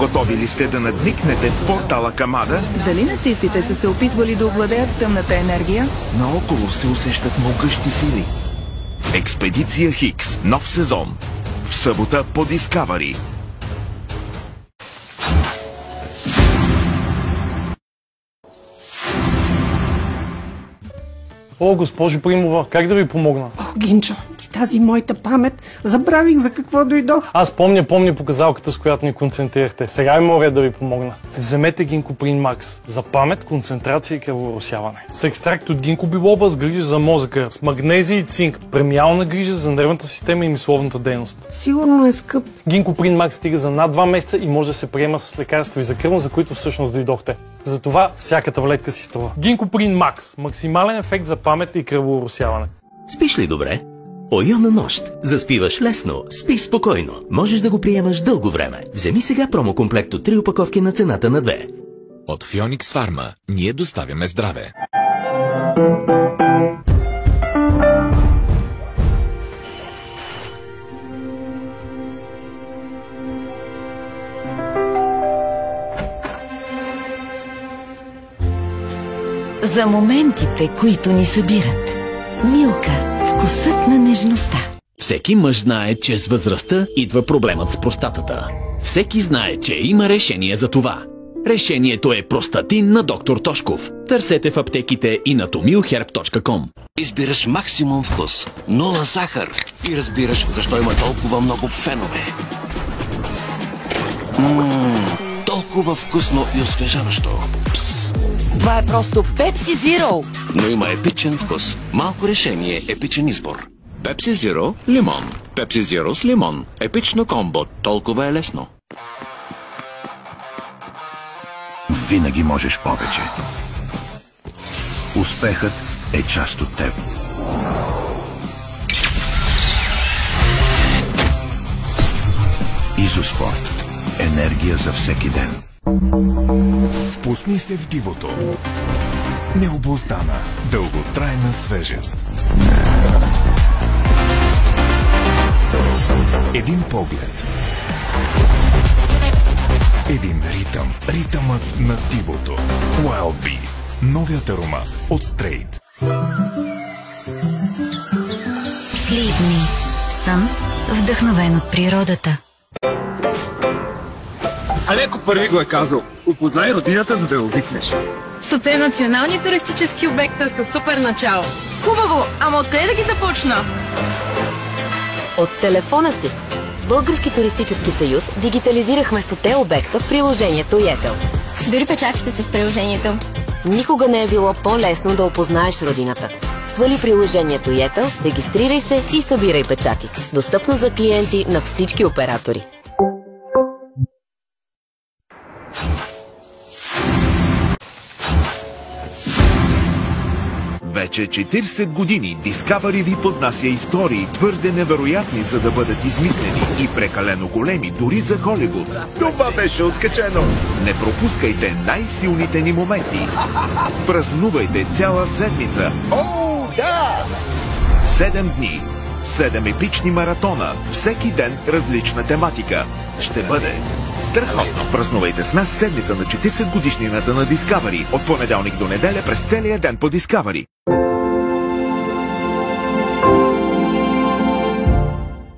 Готови ли сте да надникнете в портала към Ада? Дали нацистите са се опитвали да овладеят тъмната енергия? Наоколо се усещат могъщи сили. Експедиция Хикс. Нов сезон. В събота по Discovery. О, госпожо Примова, как да ви помогна? О, Гинчо, с тази моята памет забравих за какво дойдох. Аз помня показалката, с която ни концентрирахте. Сега ми мога да ви помогна. Вземете Гинкоприн Макс за памет, концентрация и кръворосяване. С екстракт от гинко билоба с грижа за мозъка, с магнезия и цинк, премиална грижа за нервната система и мисловната дейност. Сигурно е скъп. Гинкоприн Макс стига за над 2 месеца и може да се приема с лекарства и за кръвна, за които всъщност дойдохте. Затова всяка таблетка си струва. Гинкоприн Макс. Максимален ефект за памет и кръворосяване. Спиш ли добре? Ойона нощ. Заспиваш лесно, спиш спокойно. Можеш да го приемаш дълго време. Вземи сега промокомплект от 3 опаковки на цената на 2. От Фионикс Фарма ние доставяме здраве. За моментите, които ни събират. Милка, вкусът на нежността. Всеки мъж знае, че с възрастта идва проблемът с простатата. Всеки знае, че има решение за това. Решението е Простатин на доктор Тошков. Търсете в аптеките и на tomilherb.com. Избираш максимум вкус, нула захар и разбираш защо има толкова много фенове. Толкова вкусно и освежаващо. Това е просто Pepsi Zero. Но има епичен вкус. Малко решение, епичен избор. Pepsi Zero – лимон. Pepsi Zero с лимон. Епично комбо. Толкова е лесно. Винаги можеш повече. Успехът е част от теб. Изоспорт. Енергия за всеки ден. Впусни се в дивото. Необуздана, дълготрайна свежест. Един поглед. Един ритъм. Ритъмът на дивото. Wild Bee. Новият аромат от Straight. Sleep Me. Сън, вдъхновен от природата. Алеко първи го е казал. Опознай родината, за да я увикнеш. 100 национални туристически обекта са супер начало. Хубаво, ама откъде да ги започна? От телефона си. С Български туристически съюз дигитализирахме 100 обекта в приложението Yettel. Дори печатите са в приложението. Никога не е било по-лесно да опознаеш родината. Свали приложението Yettel, регистрирай се и събирай печати. Достъпно за клиенти на всички оператори. Вече 40 години Discovery ви поднася истории твърде невероятни, за да бъдат измислени и прекалено големи дори за Холивуд. Това беше откачено! Не пропускайте най-силните ни моменти. Празнувайте цяла седмица. О, да! 7 дни. 7 епични маратона. Всеки ден различна тематика. Ще бъде страхотно. Празнувайте с нас седмица на 40 годишнината на Discovery. От понеделник до неделя през целия ден по Discovery.